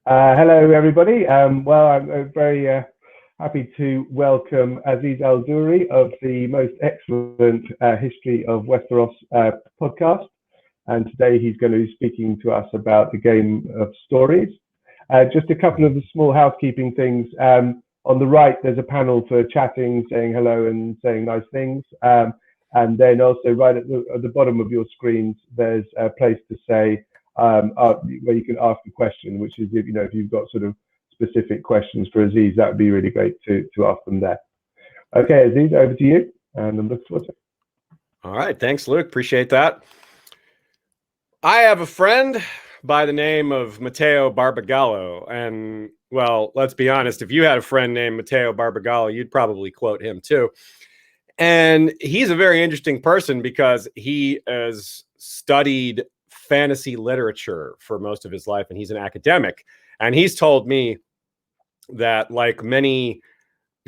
Hello, everybody. Well, I'm very happy to welcome Aziz Al-Doory of the most excellent History of Westeros podcast. And today he's going to be speaking to us about the Game of Stories. Just a couple of the small housekeeping things. On the right, there's a panel for chatting, saying hello and saying nice things. And then also right at the bottom of your screens, there's a place to say where you can ask a question, which is if you've got sort of specific questions for Aziz, that would be really great to ask them there. Okay, Aziz, over to you, and I'm looking forward to it. All right, thanks, Luke. Appreciate that. I have a friend by the name of Matteo Barbagallo, and well, let's be honest, if you had a friend named Matteo Barbagallo, you'd probably quote him too. And he's a very interesting person because he has studied fantasy literature for most of his life, and he's an academic. And he's told me that, like many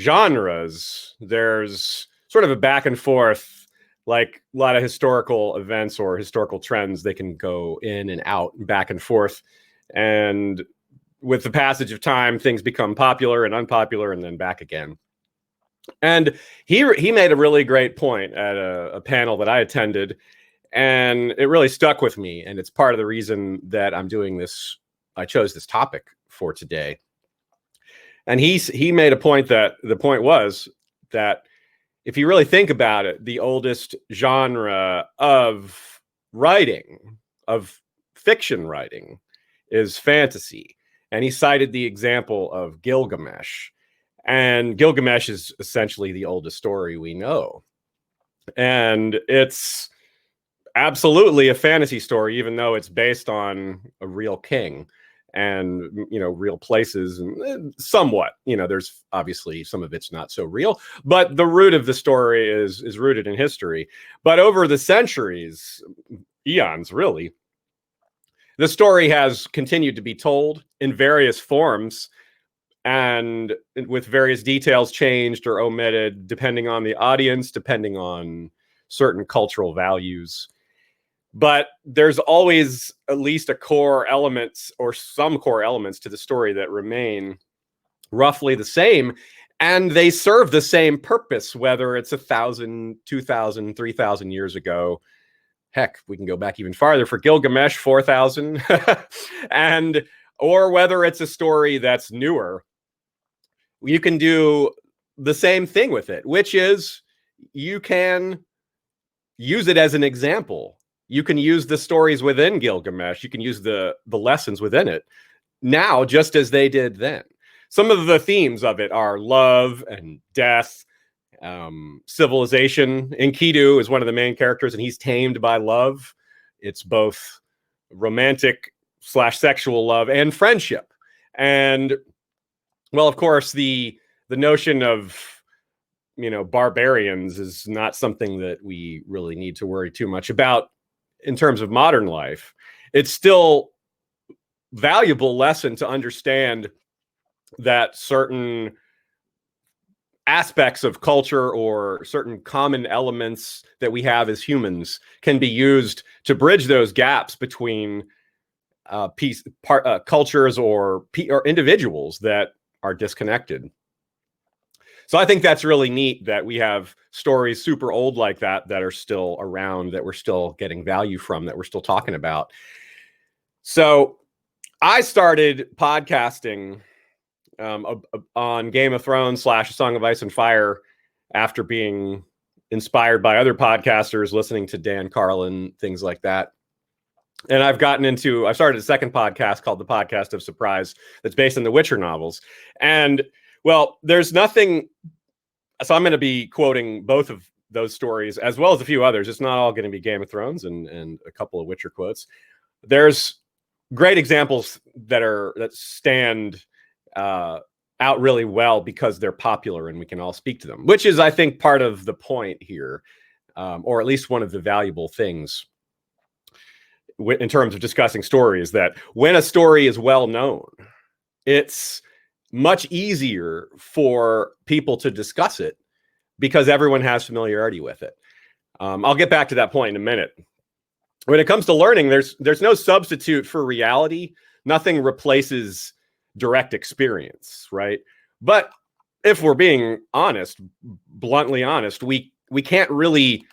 genres, there's sort of a back and forth, like a lot of historical events or historical trends, they can go in and out, back and forth. And with the passage of time, things become popular and unpopular and then back again. And he made a really great point at a panel that I attended, and it really stuck with me. And it's part of the reason that I'm doing this. I chose this topic for today. And he made a point that the point was that if you really think about it, the oldest genre of writing, of fiction writing, is fantasy. And he cited the example of Gilgamesh. And Gilgamesh is essentially the oldest story we know. And it's absolutely a fantasy story, even though it's based on a real king and, real places and somewhat, there's obviously some of it's not so real, but the root of the story is rooted in history. But over the centuries, eons, really, the story has continued to be told in various forms, and with various details changed or omitted, depending on the audience, depending on certain cultural values. But there's always at least a core elements or some core elements to the story that remain roughly the same, and they serve the same purpose, whether it's 1,000, 2,000, 3,000 years ago. Heck, we can go back even farther for Gilgamesh, 4,000, or whether it's a story that's newer. You can do the same thing with it, which is you can use it as an example. You can use the stories within Gilgamesh. You can use the lessons within it now, just as they did then. Some of the themes of it are love and death, civilization. Enkidu is one of the main characters, and he's tamed by love. It's both romantic/sexual love and friendship. And well, of course, the notion of, barbarians is not something that we really need to worry too much about in terms of modern life. It's still valuable lesson to understand that certain aspects of culture or certain common elements that we have as humans can be used to bridge those gaps between cultures or individuals that are disconnected. So I think that's really neat that we have stories super old like that are still around, that we're still getting value from, that we're still talking about. So I started podcasting on Game of Thrones / A Song of Ice and Fire after being inspired by other podcasters, listening to Dan Carlin, things like that. And I started a second podcast called The Podcast of Surprise that's based on the Witcher novels. And well, there's nothing. So I'm going to be quoting both of those stories as well as a few others. It's not all going to be Game of Thrones and a couple of Witcher quotes. There's great examples that stand out really well because they're popular and we can all speak to them, which is, I think, part of the point here, or at least one of the valuable things in terms of discussing stories, that when a story is well known, it's much easier for people to discuss it because everyone has familiarity with it. I'll get back to that point in a minute. When it comes to learning, there's no substitute for reality. Nothing replaces direct experience, right? But if we're being honest, bluntly honest, we can't really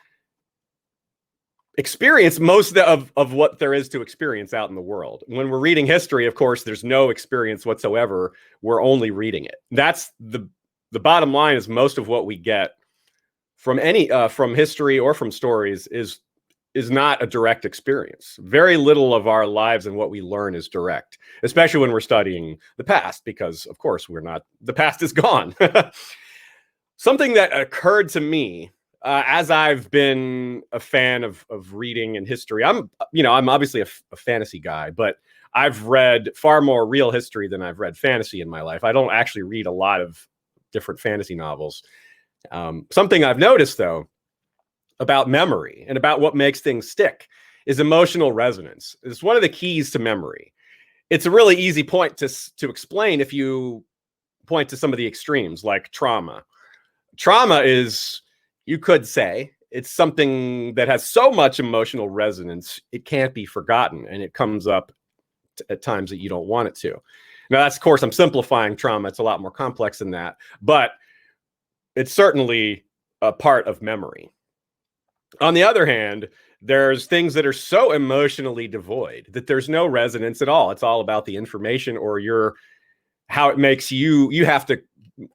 experience most of what there is to experience out in the world. When we're reading history, of course, there's no experience whatsoever. We're only reading it. That's the bottom line. Is most of what we get from any from history or from stories is not a direct experience. Very little of our lives and what we learn is direct, especially when we're studying the past, because of course the past is gone. Something that occurred to me as I've been a fan of reading and history, I'm obviously a fantasy guy, but I've read far more real history than I've read fantasy in my life. I don't actually read a lot of different fantasy novels. Something I've noticed, though, about memory and about what makes things stick is emotional resonance. It's one of the keys to memory. It's a really easy point to explain if you point to some of the extremes, like trauma. Trauma is, you could say, it's something that has so much emotional resonance, it can't be forgotten, and it comes up at times that you don't want it to. Now, that's, of course, I'm simplifying trauma. It's a lot more complex than that, but it's certainly a part of memory. On the other hand, there's things that are so emotionally devoid that there's no resonance at all. It's all about the information or how it makes you have to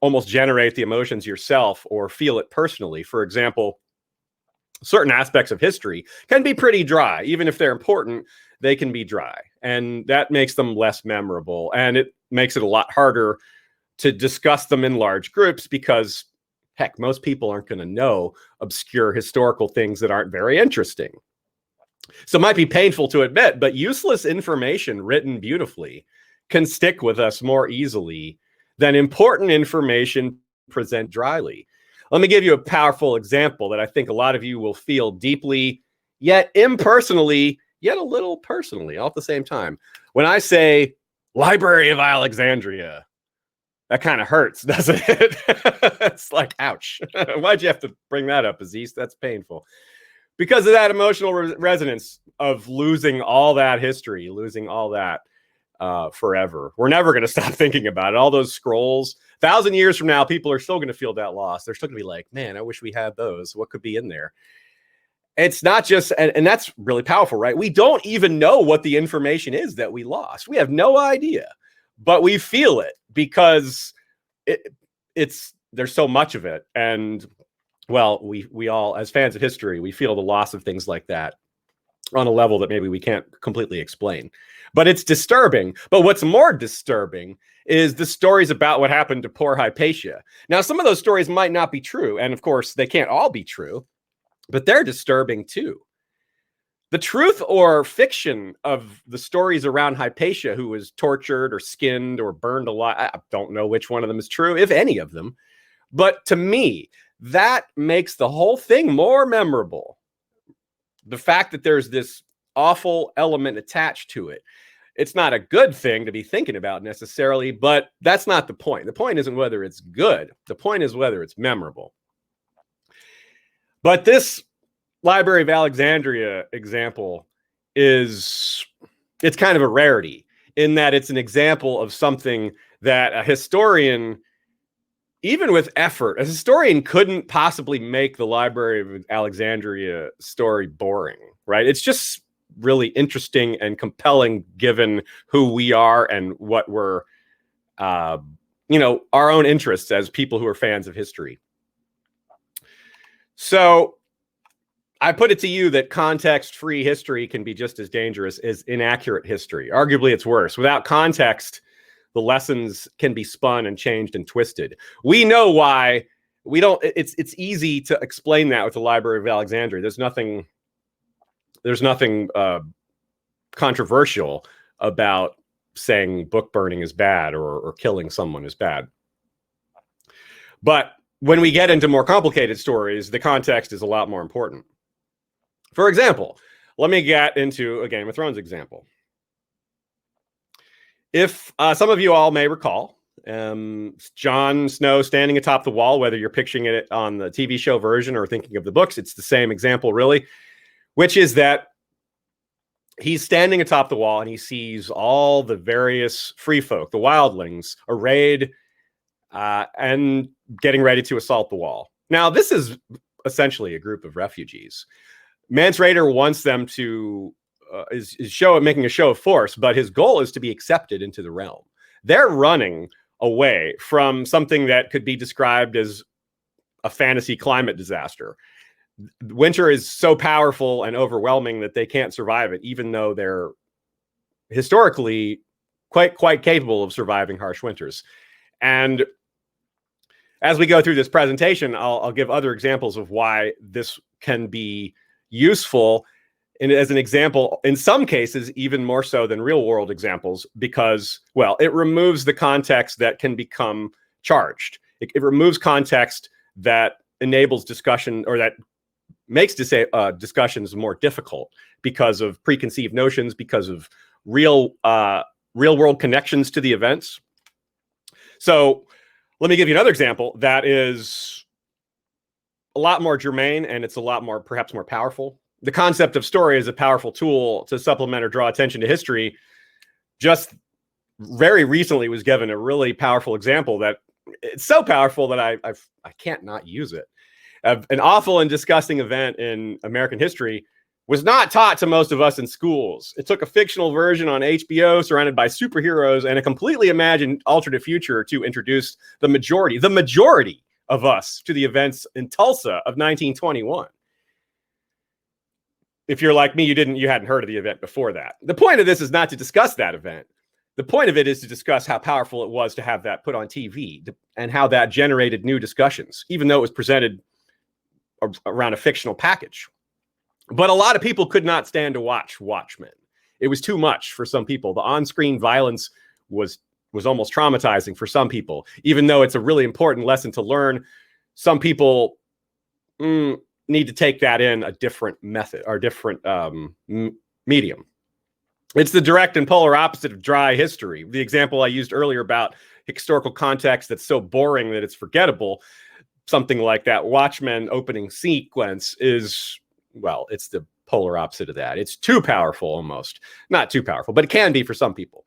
almost generate the emotions yourself or feel it personally. For example, certain aspects of history can be pretty dry. Even if they're important, they can be dry. And that makes them less memorable. And it makes it a lot harder to discuss them in large groups because, heck, most people aren't going to know obscure historical things that aren't very interesting. So it might be painful to admit, but useless information written beautifully can stick with us more easily than important information present dryly. Let me give you a powerful example that I think a lot of you will feel deeply, yet impersonally, yet a little personally, all at the same time. When I say Library of Alexandria, that kind of hurts, doesn't it? It's like, ouch. Why'd you have to bring that up, Aziz? That's painful. Because of that emotional resonance of losing all that history, losing all that forever. We're never going to stop thinking about it. All those scrolls, 1,000 years from now, people are still going to feel that loss. They're still going to be like, man, I wish we had those. What could be in there? It's not just, and that's really powerful, right? We don't even know what the information is that we lost. We have no idea, but we feel it because there's so much of it. And well, we all, as fans of history, we feel the loss of things like that on a level that maybe we can't completely explain. But it's disturbing. But what's more disturbing is the stories about what happened to poor Hypatia. Now, some of those stories might not be true. And of course, they can't all be true, but they're disturbing too. The truth or fiction of the stories around Hypatia, who was tortured or skinned or burned alive, I don't know which one of them is true, if any of them. But to me, that makes the whole thing more memorable. The fact that there's this awful element attached to it. It's not a good thing to be thinking about necessarily, but that's not the point. The point isn't whether it's good. The point is whether it's memorable. But this Library of Alexandria example it's kind of a rarity in that it's an example of something that a historian, even with effort, a historian couldn't possibly make the Library of Alexandria story boring, right? It's just really interesting and compelling given who we are and what we're, our own interests as people who are fans of history. So I put it to you that context-free history can be just as dangerous as inaccurate history. Arguably, it's worse. Without context, the lessons can be spun and changed and twisted. We know why we don't. It's easy to explain that with the Library of Alexandria. There's nothing controversial about saying book burning is bad or killing someone is bad. But when we get into more complicated stories, the context is a lot more important. For example, let me get into a Game of Thrones example. If some of you all may recall, Jon Snow standing atop the wall, whether you're picturing it on the TV show version or thinking of the books, it's the same example, really, which is that he's standing atop the wall and he sees all the various free folk, the wildlings, arrayed and getting ready to assault the wall. Now, this is essentially a group of refugees. Mance Rayder wants them to is making a show of force, but his goal is to be accepted into the realm. They're running away from something that could be described as a fantasy climate disaster. Winter is so powerful and overwhelming that they can't survive it, even though they're historically quite capable of surviving harsh winters. And as we go through this presentation, I'll give other examples of why this can be useful. And as an example, in some cases, even more so than real world examples, because, well, it removes the context that can become charged. It removes context that enables discussion, or that makes discussions more difficult because of preconceived notions, because of real world connections to the events. So let me give you another example that is a lot more germane, and it's a lot more, perhaps more powerful. The concept of story is a powerful tool to supplement or draw attention to history. Just very recently was given a really powerful example that it's so powerful that I can't not use it. An awful and disgusting event in American history was not taught to most of us in schools. It took a fictional version on HBO surrounded by superheroes and a completely imagined alternate future to introduce the majority of us to the events in Tulsa of 1921. If you're like me, you hadn't heard of the event before that. The point of this is not to discuss that event. The point of it is to discuss how powerful it was to have that put on TV and how that generated new discussions, even though it was presented around a fictional package. But a lot of people could not stand to watch Watchmen. It was too much for some people. The on-screen violence was almost traumatizing for some people, even though it's a really important lesson to learn. Some people need to take that in a different method or different medium. It's the direct and polar opposite of dry history. The example I used earlier about historical context that's so boring that it's forgettable, something like that Watchmen opening sequence is, well, it's the polar opposite of that. It's too powerful almost. Not too powerful, but it can be for some people.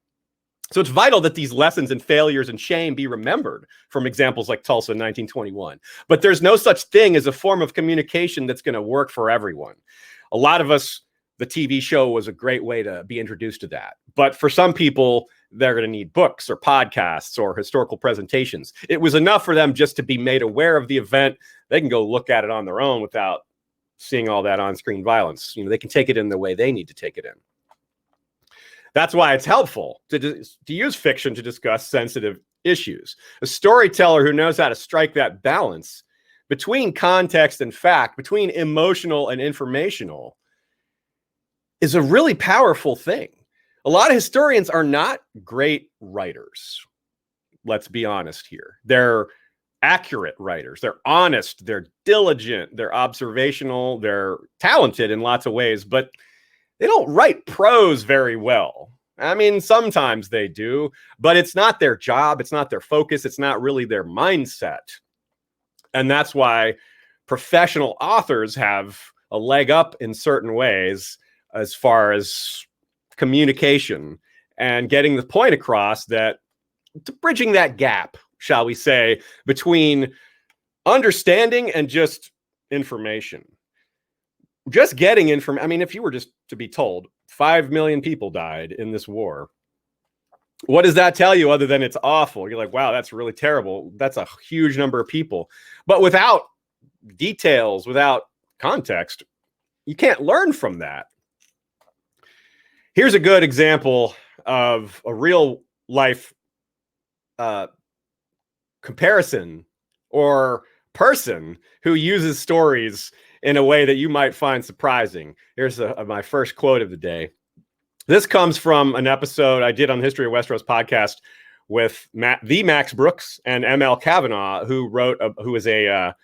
So it's vital that these lessons and failures and shame be remembered from examples like Tulsa in 1921. But there's no such thing as a form of communication that's going to work for everyone. A lot of us, the TV show was a great way to be introduced to that. But for some people, they're going to need books or podcasts or historical presentations. It was enough for them just to be made aware of the event. They can go look at it on their own without seeing all that on-screen violence. They can take it in the way they need to take it in. That's why it's helpful to use fiction to discuss sensitive issues. A storyteller who knows how to strike that balance between context and fact, between emotional and informational, is a really powerful thing. A lot of historians are not great writers. Let's be honest here. They're accurate writers. They're honest. They're diligent. They're observational. They're talented in lots of ways, but they don't write prose very well. I mean, sometimes they do, but it's not their job. It's not their focus. It's not really their mindset. And that's why professional authors have a leg up in certain ways as far as communication and getting the point across, that bridging that gap, shall we say, between understanding and just information. Just getting information. I mean, if you were just to be told 5 million people died in this war, what does that tell you other than it's awful? You're like, wow, that's really terrible. That's a huge number of people. But without details, without context, you can't learn from that. Here's a good example of a real life comparison or person who uses stories in a way that you might find surprising. Here's my first quote of the day. This comes from an episode I did on the History of Westeros podcast with Max Brooks and M.L. Kavanaugh, who is a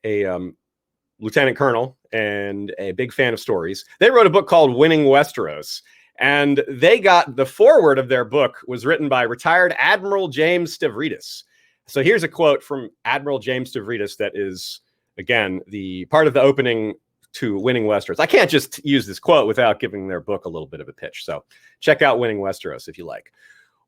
lieutenant colonel and a big fan of stories. They wrote a book called Winning Westeros, and they got the foreword of their book was written by retired Admiral James Stavridis. So here's a quote from Admiral James Stavridis that is, again, the part of the opening to Winning Westeros. I can't just use this quote without giving their book a little bit of a pitch. So check out Winning Westeros if you like.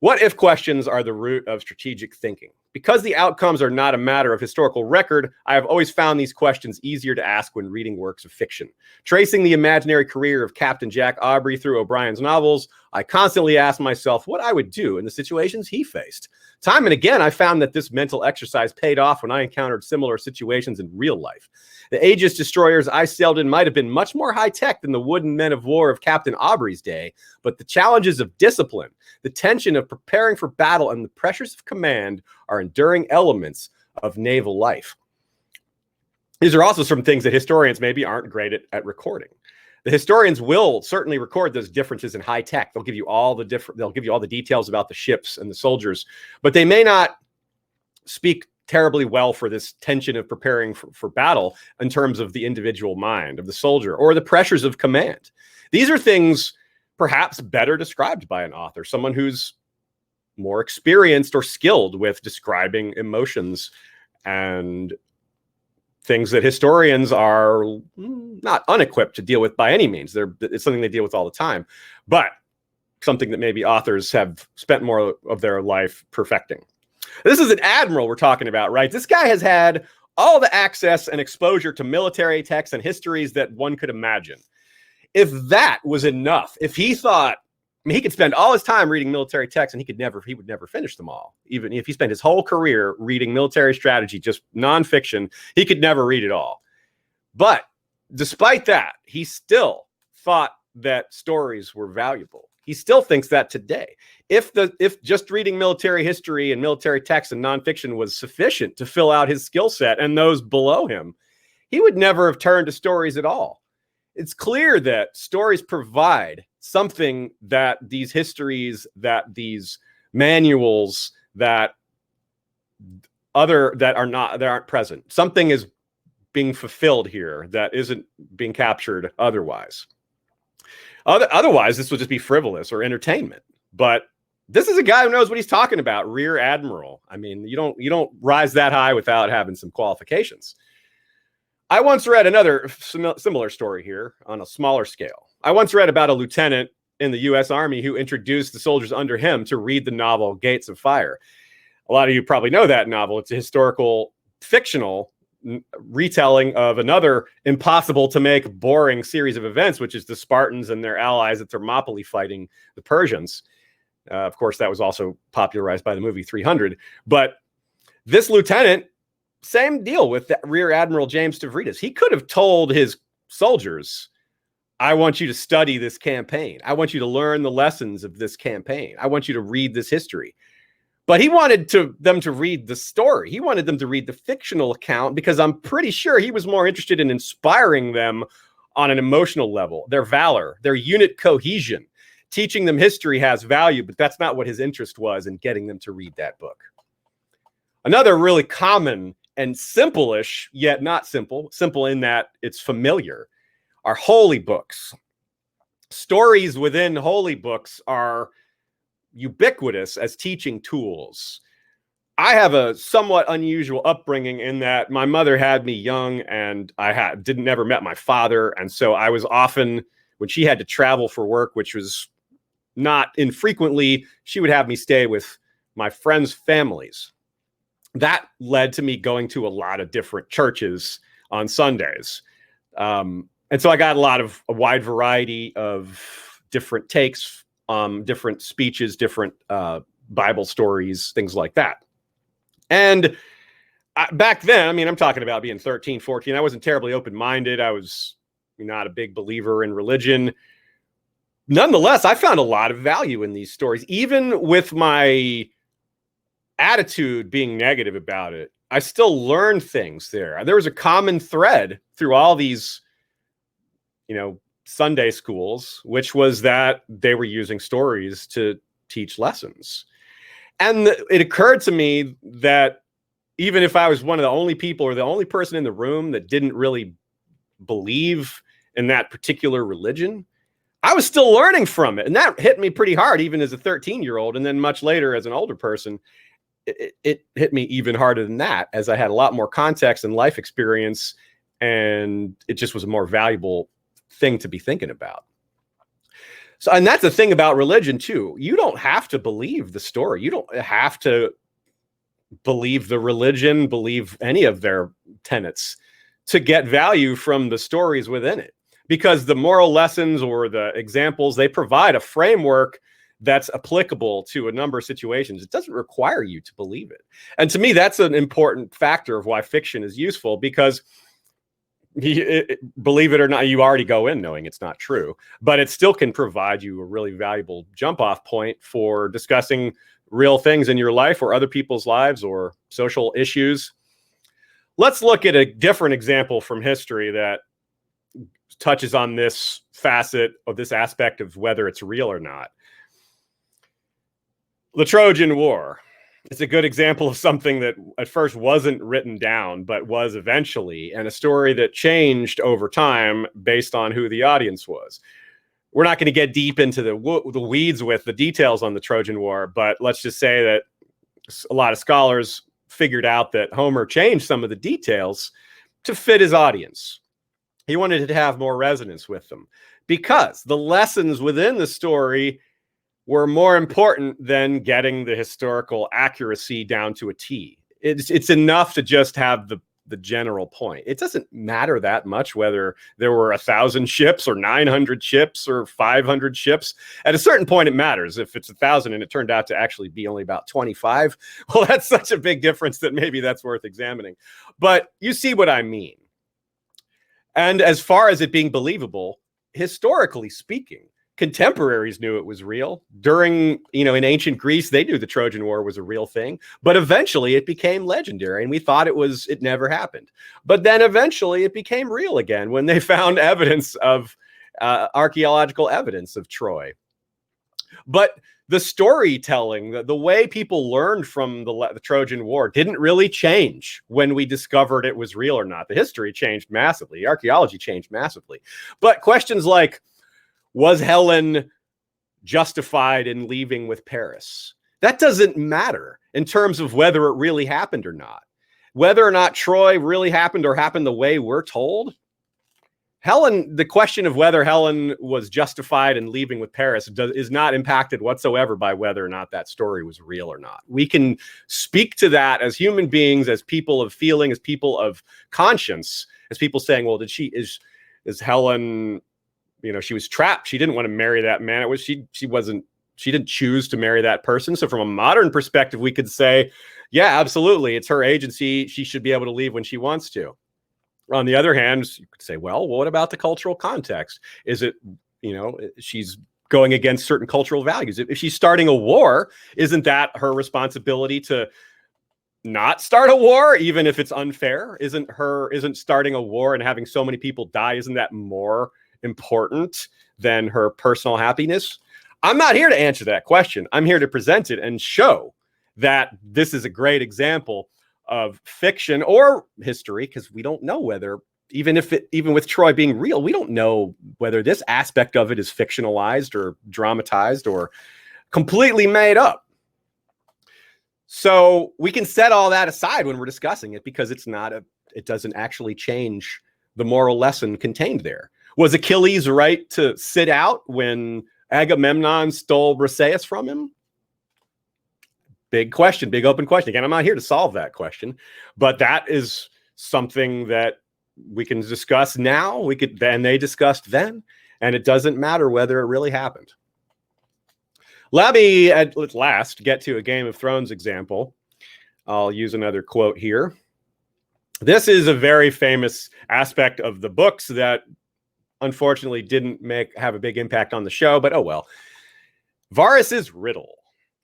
What if questions are the root of strategic thinking? Because the outcomes are not a matter of historical record, I have always found these questions easier to ask when reading works of fiction. Tracing the imaginary career of Captain Jack Aubrey through O'Brien's novels, I constantly ask myself what I would do in the situations he faced. Time and again, I found that this mental exercise paid off when I encountered similar situations in real life. The Aegis destroyers I sailed in might have been much more high-tech than the wooden men of war of Captain Aubrey's day, but the challenges of discipline, the tension of preparing for battle, and the pressures of command are enduring elements of naval life. These are also some things that historians maybe aren't great at recording. The historians will certainly record those differences in high tech. They'll give you all the details about the ships and the soldiers, but they may not speak terribly well for this tension of preparing for battle in terms of the individual mind of the soldier or the pressures of command. These are things perhaps better described by an author, someone who's more experienced or skilled with describing emotions and things that historians are not unequipped to deal with by any means. It's something they deal with all the time, but something that maybe authors have spent more of their life perfecting. This is an admiral we're talking about, right? This guy has had all the access and exposure to military texts and histories that one could imagine. If that was enough, if he thought, he could spend all his time reading military texts and he would never finish them all. Even if he spent his whole career reading military strategy, just nonfiction, he could never read it all. But despite that, he still thought that stories were valuable. He still thinks that today. If just reading military history and military texts and nonfiction was sufficient to fill out his skill set and those below him, he would never have turned to stories at all. It's clear that stories provide something that these histories, that these manuals, that aren't present. Something is being fulfilled here that isn't being captured otherwise. Otherwise, this would just be frivolous or entertainment. But this is a guy who knows what he's talking about. Rear Admiral. I mean, you don't rise that high without having some qualifications. I once read another similar story here on a smaller scale. I once read about a lieutenant in the U.S. Army who introduced the soldiers under him to read the novel Gates of Fire. A lot of you probably know that novel. It's a historical, fictional retelling of another impossible to make boring series of events, which is the Spartans and their allies at Thermopylae fighting the Persians. Of course, that was also popularized by the movie 300. But this lieutenant, same deal with Rear Admiral James Stavridis. He could have told his soldiers, I want you to study this campaign. I want you to learn the lessons of this campaign. I want you to read this history. But he wanted them to read the story. He wanted them to read the fictional account because I'm pretty sure he was more interested in inspiring them on an emotional level, their valor, their unit cohesion. Teaching them history has value, but that's not what his interest was in getting them to read that book. Another really common and simple-ish, yet not simple in that it's familiar, are holy books. Stories within holy books are ubiquitous as teaching tools. I have a somewhat unusual upbringing in that my mother had me young and I never met my father. And so I was often, when she had to travel for work, which was not infrequently, she would have me stay with my friends' families. That led to me going to a lot of different churches on Sundays. And so I got a wide variety of different takes, different speeches, different Bible stories, things like that. And back then, I mean, I'm talking about being 13, 14. I wasn't terribly open-minded. I was not a big believer in religion. Nonetheless, I found a lot of value in these stories, even with my attitude being negative about it. I still learned things there. There was a common thread through all these, Sunday schools, which was that they were using stories to teach lessons. And it occurred to me that even if I was one of the only people or the only person in the room that didn't really believe in that particular religion, I was still learning from it. And that hit me pretty hard, even as a 13-year-old. And then much later, as an older person, it hit me even harder than that, as I had a lot more context and life experience and it just was a more valuable thing to be thinking about. So, and that's the thing about religion too. You don't have to believe the story. You don't have to believe the religion, believe any of their tenets to get value from the stories within it. Because the moral lessons or the examples, they provide a framework that's applicable to a number of situations. It doesn't require you to believe it. And to me, that's an important factor of why fiction is useful, because believe it or not, you already go in knowing it's not true, but it still can provide you a really valuable jump off point for discussing real things in your life or other people's lives or social issues. Let's look at a different example from history that touches on this facet of this aspect of whether it's real or not. The Trojan War. It's a good example of something that at first wasn't written down, but was eventually, and a story that changed over time based on who the audience was. We're not going to get deep into the weeds with the details on the Trojan War, but let's just say that a lot of scholars figured out that Homer changed some of the details to fit his audience. He wanted to have more resonance with them because the lessons within the story were more important than getting the historical accuracy down to a T. It's enough to just have the general point. It doesn't matter that much whether there were 1,000 ships or 900 ships or 500 ships. At a certain point, it matters. If it's 1,000 and it turned out to actually be only about 25, well, that's such a big difference that maybe that's worth examining. But you see what I mean. And as far as it being believable, historically speaking, contemporaries knew it was real. During, in ancient Greece, they knew the Trojan War was a real thing, but eventually it became legendary and we thought it never happened. But then eventually it became real again when they found evidence of archaeological evidence of Troy. But the storytelling, the way people learned from the Trojan War didn't really change when we discovered it was real or not. The history changed massively. The archaeology changed massively. But questions like, was Helen justified in leaving with Paris? That doesn't matter in terms of whether it really happened or not. Whether or not Troy really happened or happened the way we're told, the question of whether Helen was justified in leaving with Paris is not impacted whatsoever by whether or not that story was real or not. We can speak to that as human beings, as people of feeling, as people of conscience, as people saying, well, is Helen, she was trapped. She didn't want to marry that man. She didn't choose to marry that person. So from a modern perspective, we could say, yeah, absolutely. It's her agency. She should be able to leave when she wants to. On the other hand, you could say, well, what about the cultural context? Is it, she's going against certain cultural values. If she's starting a war, isn't that her responsibility to not start a war, even if it's unfair? Isn't starting a war and having so many people die, isn't that more important than her personal happiness? I'm not here to answer that question. I'm here to present it and show that this is a great example of fiction or history, because we don't know whether, even with Troy being real, we don't know whether this aspect of it is fictionalized or dramatized or completely made up. So we can set all that aside when we're discussing it, because it doesn't actually change the moral lesson contained there. Was Achilles right to sit out when Agamemnon stole Briseis from him? Big question, big open question. Again, I'm not here to solve that question, but that is something that we can discuss now. They discussed then, and it doesn't matter whether it really happened. Let me at last get to a Game of Thrones example. I'll use another quote here. This is a very famous aspect of the books that unfortunately didn't have a big impact on the show, but oh well. Varys's riddle.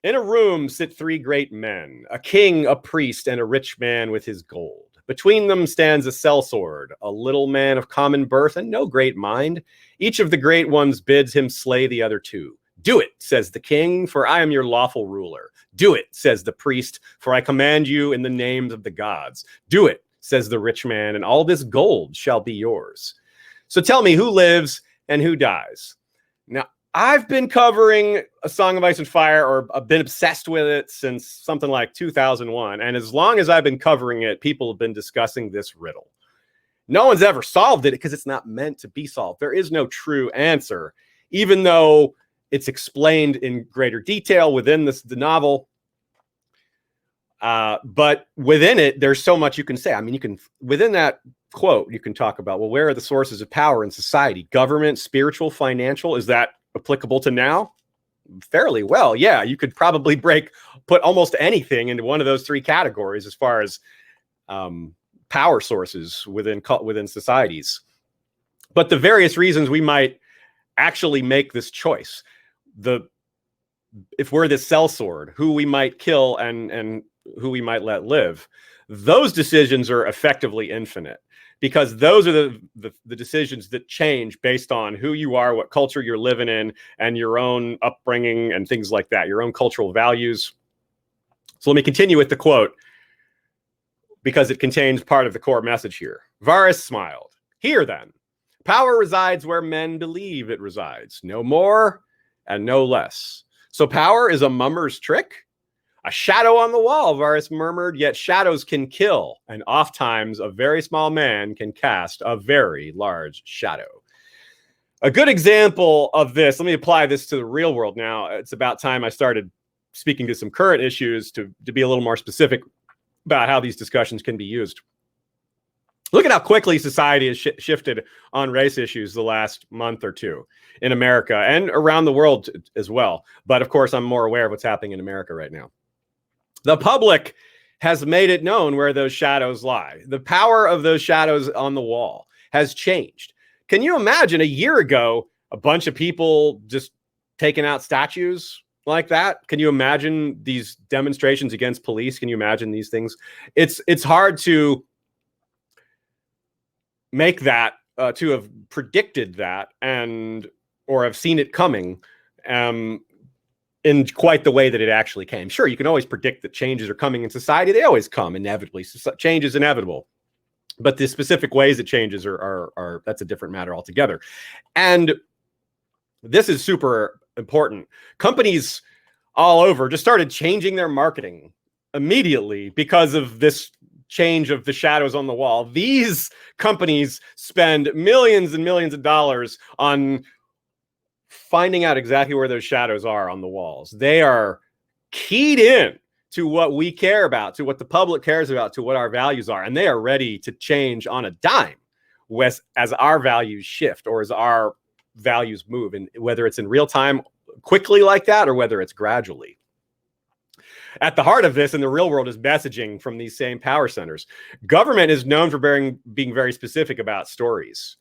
In a room sit three great men, a king, a priest, and a rich man with his gold. Between them stands a sellsword, a little man of common birth and no great mind. Each of the great ones bids him slay the other two. Do it, says the king, for I am your lawful ruler. Do it, says the priest, for I command you in the names of the gods. Do it, says the rich man, and all this gold shall be yours. So tell me, who lives and who dies? Now, I've been covering A Song of Ice and Fire, or I've been obsessed with it since something like 2001. And as long as I've been covering it, people have been discussing this riddle. No one's ever solved it because it's not meant to be solved. There is no true answer, even though it's explained in greater detail within the novel. But within it, there's so much you can say. I mean, you can, within that quote, you can talk about, well, where are the sources of power in society? Government, spiritual, financial. Is that applicable to now? Fairly well. Yeah, you could probably put almost anything into one of those three categories as far as power sources within societies. But the various reasons we might actually make this choice, if we're the sellsword, who we might kill and who we might let live, those decisions are effectively infinite, because those are the decisions that change based on who you are, what culture you're living in, and your own upbringing and things like that, your own cultural values. So let me continue with the quote, because it contains part of the core message here. Varys smiled. Here then, power resides where men believe it resides, no more and no less. So power is a mummer's trick? A shadow on the wall, Varys murmured, yet shadows can kill, and oftentimes a very small man can cast a very large shadow. A good example of this, let me apply this to the real world now. It's about time I started speaking to some current issues to be a little more specific about how these discussions can be used. Look at how quickly society has shifted on race issues the last month or two in America and around the world as well. But of course, I'm more aware of what's happening in America right now. The public has made it known where those shadows lie. The power of those shadows on the wall has changed. Can you imagine a year ago, a bunch of people just taking out statues like that? Can you imagine these demonstrations against police? Can you imagine these things? It's hard to make that, to have predicted that or have seen it coming in quite the way that it actually came. Sure, you can always predict that changes are coming in society. They always come inevitably. So change is inevitable. But the specific ways that changes are that's a different matter altogether. And this is super important. Companies all over just started changing their marketing immediately because of this change of the shadows on the wall. These companies spend millions and millions of dollars on finding out exactly where those shadows are on the walls. They are keyed in to what we care about, to what the public cares about, to what our values are. And they are ready to change on a dime as our values shift or as our values move, and whether it's in real time quickly like that or whether it's gradually. At the heart of this in the real world is messaging from these same power centers. Government is known for being very specific about stories.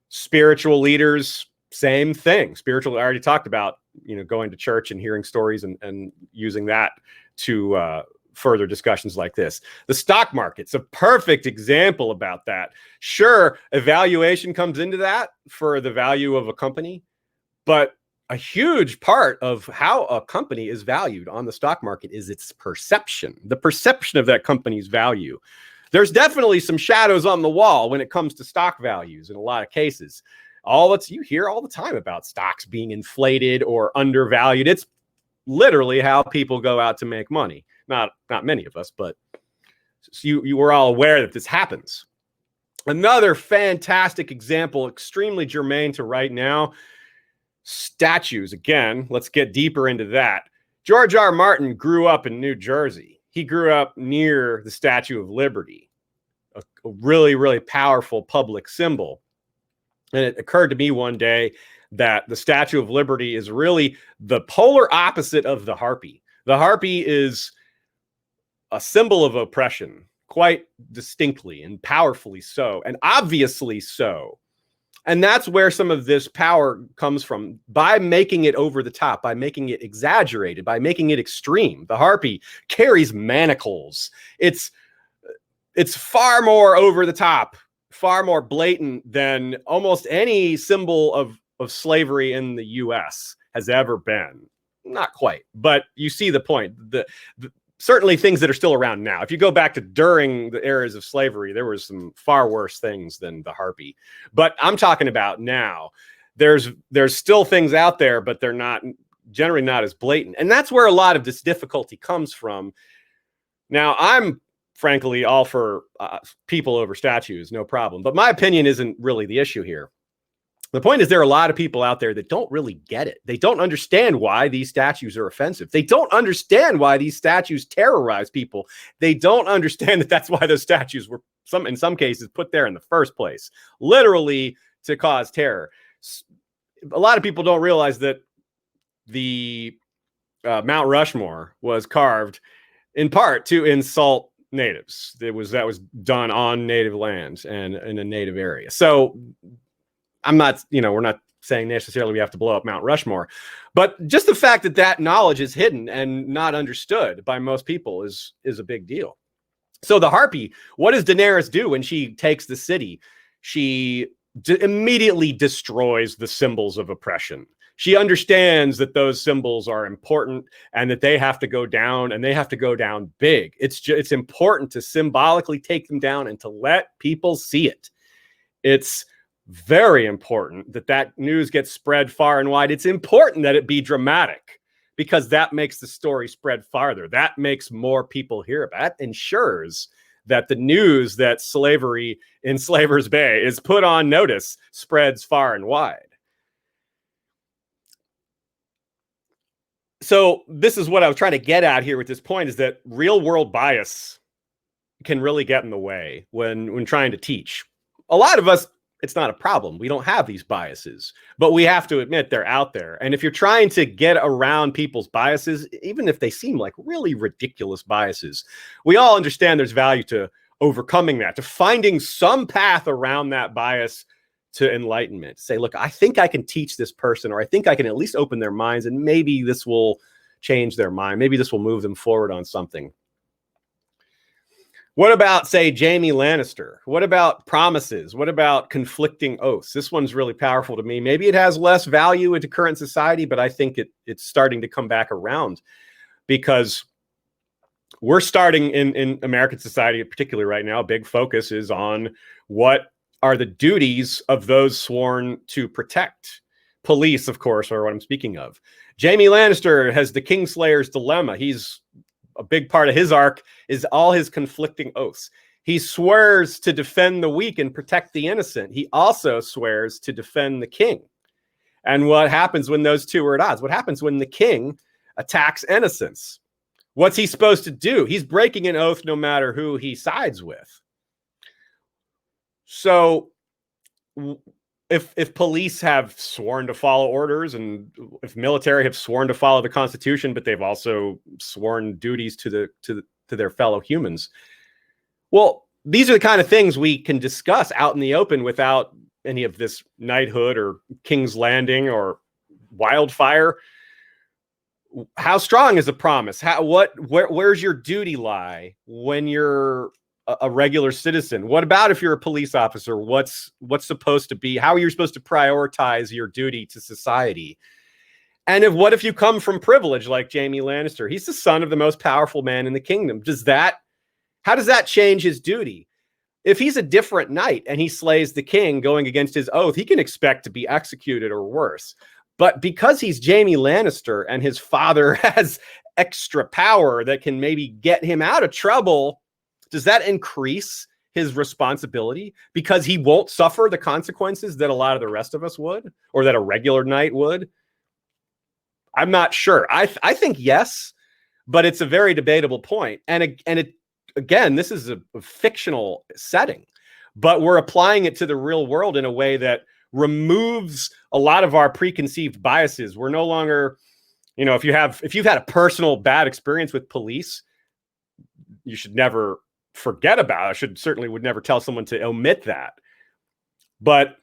Spiritual leaders, same thing. Spiritual, I already talked about, going to church and hearing stories and using that to further discussions like this. The stock market's a perfect example about that. Sure, evaluation comes into that for the value of a company, but a huge part of how a company is valued on the stock market is its perception, the perception of that company's value. There's definitely some shadows on the wall when it comes to stock values in a lot of cases. You hear all the time about stocks being inflated or undervalued. It's literally how people go out to make money. Not many of us, but you were all aware that this happens. Another fantastic example, extremely germane to right now, statues. Again, let's get deeper into that. George R. Martin grew up in New Jersey. He grew up near the Statue of Liberty, a really, really powerful public symbol. And it occurred to me one day that the Statue of Liberty is really the polar opposite of the harpy. The harpy is a symbol of oppression, quite distinctly and powerfully so, and obviously so. And that's where some of this power comes from, by making it over the top, by making it exaggerated, by making it extreme. The harpy carries manacles. It's far more over the top, far more blatant than almost any symbol of slavery in the U.S. has ever been. Not quite, but you see the point. Certainly things that are still around now. If you go back to during the eras of slavery, there was some far worse things than the harpy. But I'm talking about now. There's still things out there, but they're generally not as blatant. And that's where a lot of this difficulty comes from. Now, I'm frankly, all for people over statues, no problem. But my opinion isn't really the issue here. The point is there are a lot of people out there that don't really get it. They don't understand why these statues are offensive. They don't understand why these statues terrorize people. They don't understand that that's why those statues were, in some cases, put there in the first place, literally to cause terror. A lot of people don't realize that the Mount Rushmore was carved in part to insult natives. That was done on native lands and in a native area. So I'm not, we're not saying necessarily we have to blow up Mount Rushmore, but just the fact that that knowledge is hidden and not understood by most people is a big deal. So the Harpy, what does Daenerys do when she takes the city? She immediately destroys the symbols of oppression. She understands that those symbols are important and that they have to go down, and they have to go down big. It's important to symbolically take them down and to let people see it. It's very important that news gets spread far and wide. It's important that it be dramatic, because that makes the story spread farther. That makes more people hear about it. That ensures that the news that slavery in Slaver's Bay is put on notice spreads far and wide. So this is what I was trying to get at here with this point, is that real world bias can really get in the way when trying to teach. A lot of us, it's not a problem. We don't have these biases, but we have to admit they're out there. And if you're trying to get around people's biases, even if they seem like really ridiculous biases, we all understand there's value to overcoming that, to finding some path around that bias to enlightenment. Say, look, I think I can teach this person, or I think I can at least open their minds, and maybe this will change their mind. Maybe this will move them forward on something. What about, say, Jaime Lannister? What about promises? What about conflicting oaths? This one's really powerful to me. Maybe it has less value into current society, but I think it's starting to come back around, because we're starting in American society, particularly right now, a big focus is on what are the duties of those sworn to protect. Police, of course, are what I'm speaking of. Jaime Lannister has the Kingslayer's dilemma. A big part of his arc is all his conflicting oaths. He swears to defend the weak and protect the innocent. He also swears to defend the king. And what happens when those two are at odds? What happens when the king attacks innocents? What's he supposed to do? He's breaking an oath no matter who he sides with. So if police have sworn to follow orders, and if military have sworn to follow the Constitution, but they've also sworn duties to their fellow humans, well, these are the kind of things we can discuss out in the open without any of this knighthood or King's Landing or wildfire. How strong is a promise? Where's your duty lie when you're a regular citizen? What about if you're a police officer? What's supposed to be? How are you supposed to prioritize your duty to society? And what if you come from privilege like Jaime Lannister? He's the son of the most powerful man in the kingdom. How does that change his duty? If he's a different knight and he slays the king going against his oath, he can expect to be executed or worse. But because he's Jaime Lannister and his father has extra power that can maybe get him out of trouble, does that increase his responsibility because he won't suffer the consequences that a lot of the rest of us would, or that a regular knight would? I'm not sure. I think yes, but it's a very debatable point. And again, this is a fictional setting, but we're applying it to the real world in a way that removes a lot of our preconceived biases. We're no longer, if you've had a personal bad experience with police, you should never forget about it. Would never tell someone to omit that. But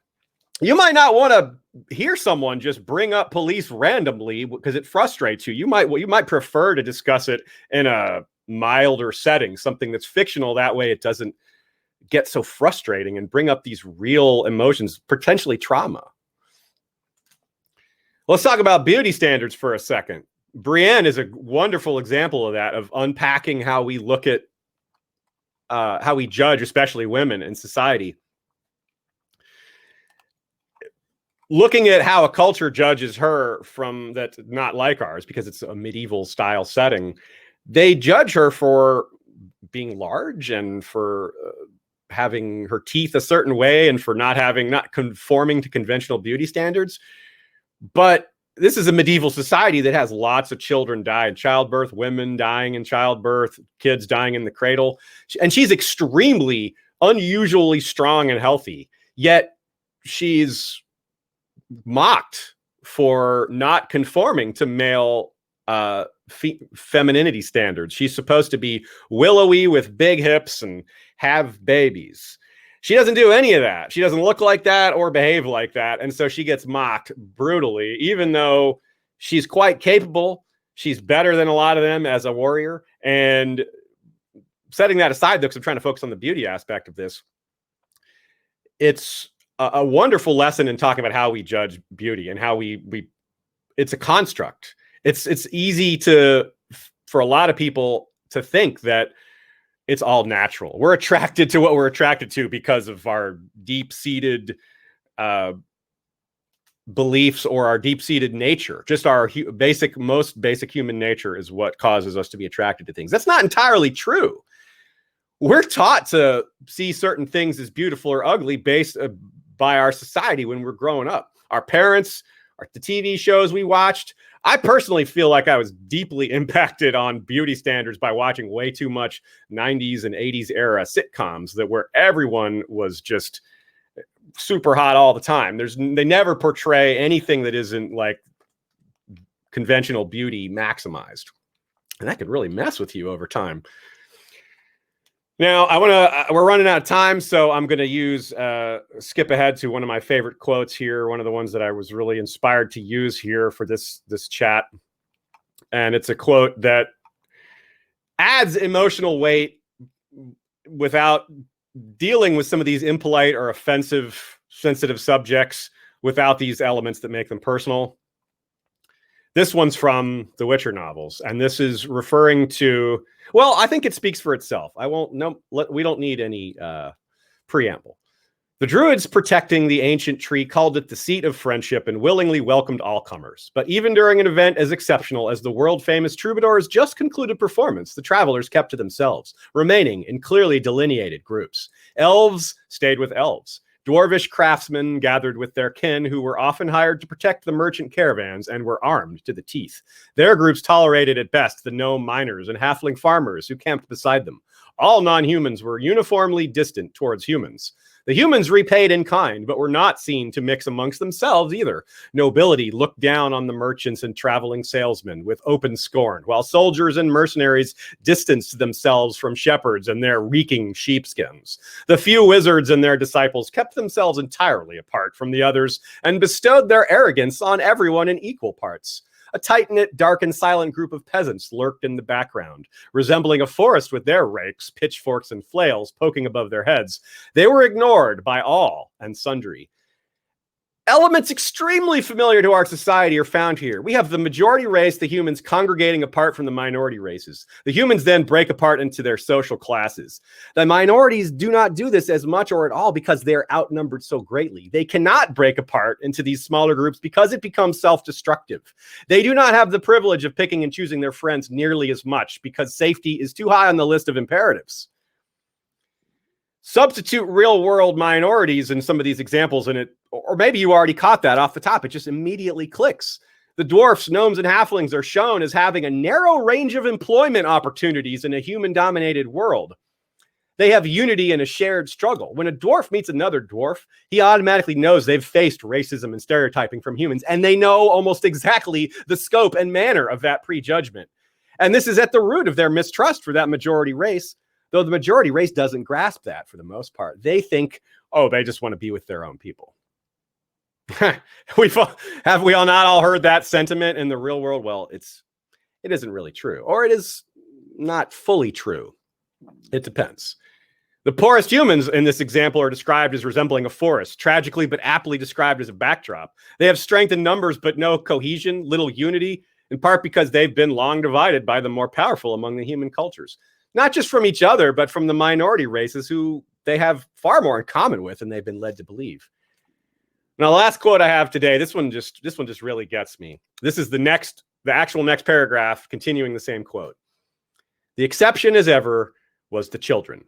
you might not want to hear someone just bring up police randomly because it frustrates you. You might prefer to discuss it in a milder setting, something that's fictional. That way it doesn't get so frustrating and bring up these real emotions, potentially trauma. Let's talk about beauty standards for a second. Brienne is a wonderful example of that, of unpacking how we look at how we judge, especially women in society. Looking at how a culture judges her from that's not like ours, because it's a medieval style setting, they judge her for being large and for having her teeth a certain way and for not conforming to conventional beauty standards. But this is a medieval society that has lots of children die in childbirth, women dying in childbirth, kids dying in the cradle. And she's extremely, unusually strong and healthy. Yet she's mocked for not conforming to male femininity standards. She's supposed to be willowy with big hips and have babies. She doesn't do any of that. She doesn't look like that or behave like that. And so she gets mocked brutally, even though she's quite capable. She's better than a lot of them as a warrior. And setting that aside, though, because I'm trying to focus on the beauty aspect of this, it's a wonderful lesson in talking about how we judge beauty and how we it's a construct. It's easy for a lot of people to think that it's all natural. We're attracted to what we're attracted to because of our deep-seated beliefs or our deep-seated nature. Just our most basic human nature is what causes us to be attracted to things. That's not entirely true. We're taught to see certain things as beautiful or ugly based by our society when we're growing up. Our parents, the TV shows we watched. I personally feel like I was deeply impacted on beauty standards by watching way too much 90s and 80s era sitcoms where everyone was just super hot all the time. They never portray anything that isn't like conventional beauty maximized. And that could really mess with you over time. Now, we're running out of time, so I'm going to skip ahead to one of my favorite quotes here, one of the ones that I was really inspired to use here for this chat. And it's a quote that adds emotional weight without dealing with some of these impolite or offensive, sensitive subjects without these elements that make them personal. This one's from the Witcher novels, and this is referring to, well, I think it speaks for itself. We don't need any preamble. The Druids protecting the ancient tree called it the seat of friendship and willingly welcomed all comers. But even during an event as exceptional as the world-famous Troubadour's just concluded performance, the travelers kept to themselves, remaining in clearly delineated groups. Elves stayed with elves. Dwarvish craftsmen gathered with their kin who were often hired to protect the merchant caravans and were armed to the teeth. Their groups tolerated at best the gnome miners and halfling farmers who camped beside them. All non-humans were uniformly distant towards humans. The humans repaid in kind, but were not seen to mix amongst themselves either. Nobility looked down on the merchants and traveling salesmen with open scorn, while soldiers and mercenaries distanced themselves from shepherds and their reeking sheepskins. The few wizards and their disciples kept themselves entirely apart from the others and bestowed their arrogance on everyone in equal parts. A tight-knit, dark and silent group of peasants lurked in the background, resembling a forest with their rakes, pitchforks, and flails poking above their heads. They were ignored by all and sundry. Elements extremely familiar to our society are found here. We have the majority race, the humans, congregating apart from the minority races. The humans then break apart into their social classes. The minorities do not do this as much or at all because they're outnumbered so greatly. They cannot break apart into these smaller groups because it becomes self-destructive. They do not have the privilege of picking and choosing their friends nearly as much because safety is too high on the list of imperatives. Substitute real-world minorities in some of these examples, and or maybe you already caught that off the top. It just immediately clicks. The dwarfs, gnomes, and halflings are shown as having a narrow range of employment opportunities in a human-dominated world. They have unity and a shared struggle. When a dwarf meets another dwarf, he automatically knows they've faced racism and stereotyping from humans, and they know almost exactly the scope and manner of that prejudgment. And this is at the root of their mistrust for that majority race. Though the majority race doesn't grasp that for the most part. They think, oh, they just want to be with their own people. Have we all not all heard that sentiment in the real world? Well, it isn't really true, or it is not fully true. It depends. The poorest humans in this example are described as resembling a forest, tragically but aptly described as a backdrop. They have strength in numbers but no cohesion, little unity, in part because they've been long divided by the more powerful among the human cultures. Not just from each other, but from the minority races who they have far more in common with than they've been led to believe. Now, the last quote I have today, this one just really gets me. This is the actual next paragraph, continuing the same quote. The exception, as ever, was to children.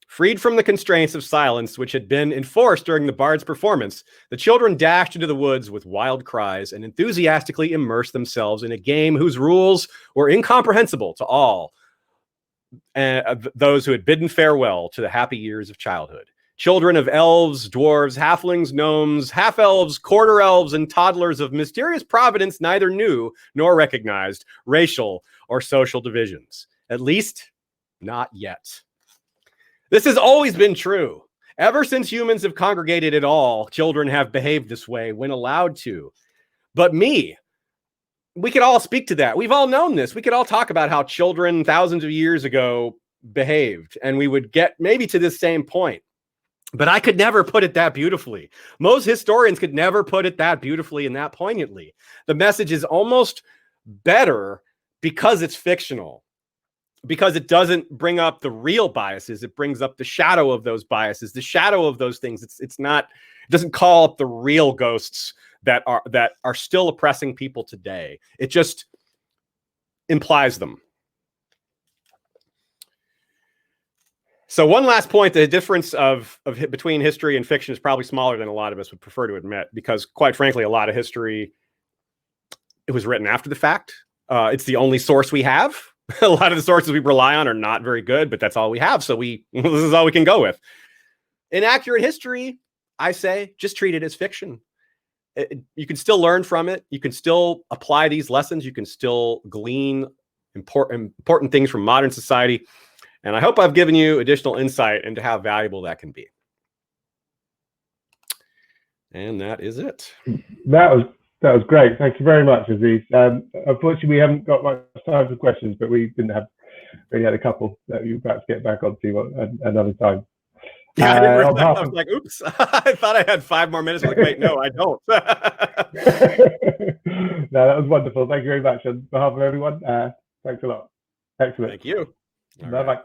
Freed from the constraints of silence which had been enforced during the bard's performance, the children dashed into the woods with wild cries and enthusiastically immersed themselves in a game whose rules were incomprehensible to all those who had bidden farewell to the happy years of childhood. Children of elves, dwarves, halflings, gnomes, half-elves, quarter elves, and toddlers of mysterious providence neither knew nor recognized racial or social divisions. At least, not yet. This has always been true. Ever since humans have congregated at all, children have behaved this way when allowed to. But we could all speak to that. We've all known this. We could all talk about how children thousands of years ago behaved, and we would get maybe to this same point. But I could never put it that beautifully. Most historians could never put it that beautifully and that poignantly. The message is almost better because it's fictional. Because it doesn't bring up the real biases, it brings up the shadow of those biases, the shadow of those things. It doesn't call up the real ghosts that are still oppressing people today. It just implies them. So one last point: the difference between history and fiction is probably smaller than a lot of us would prefer to admit, because quite frankly, a lot of history, it was written after the fact. It's the only source we have. A lot of the sources we rely on are not very good, but that's all we have. So this is all we can go with. Inaccurate history, I say, just treat it as fiction. You can still learn from it. You can still apply these lessons. You can still glean important things from modern society. And I hope I've given you additional insight into how valuable that can be. And that is it. That was great. Thank you very much, Aziz. Unfortunately, we haven't got much time for questions, but we had a couple that you perhaps get back onto another time. Yeah, I didn't realize. I was like, oops, I thought I had 5 more minutes. I'm like, wait, no, I don't. No, that was wonderful. Thank you very much on behalf of everyone. Thanks a lot. Excellent. Thank you. Bye-bye.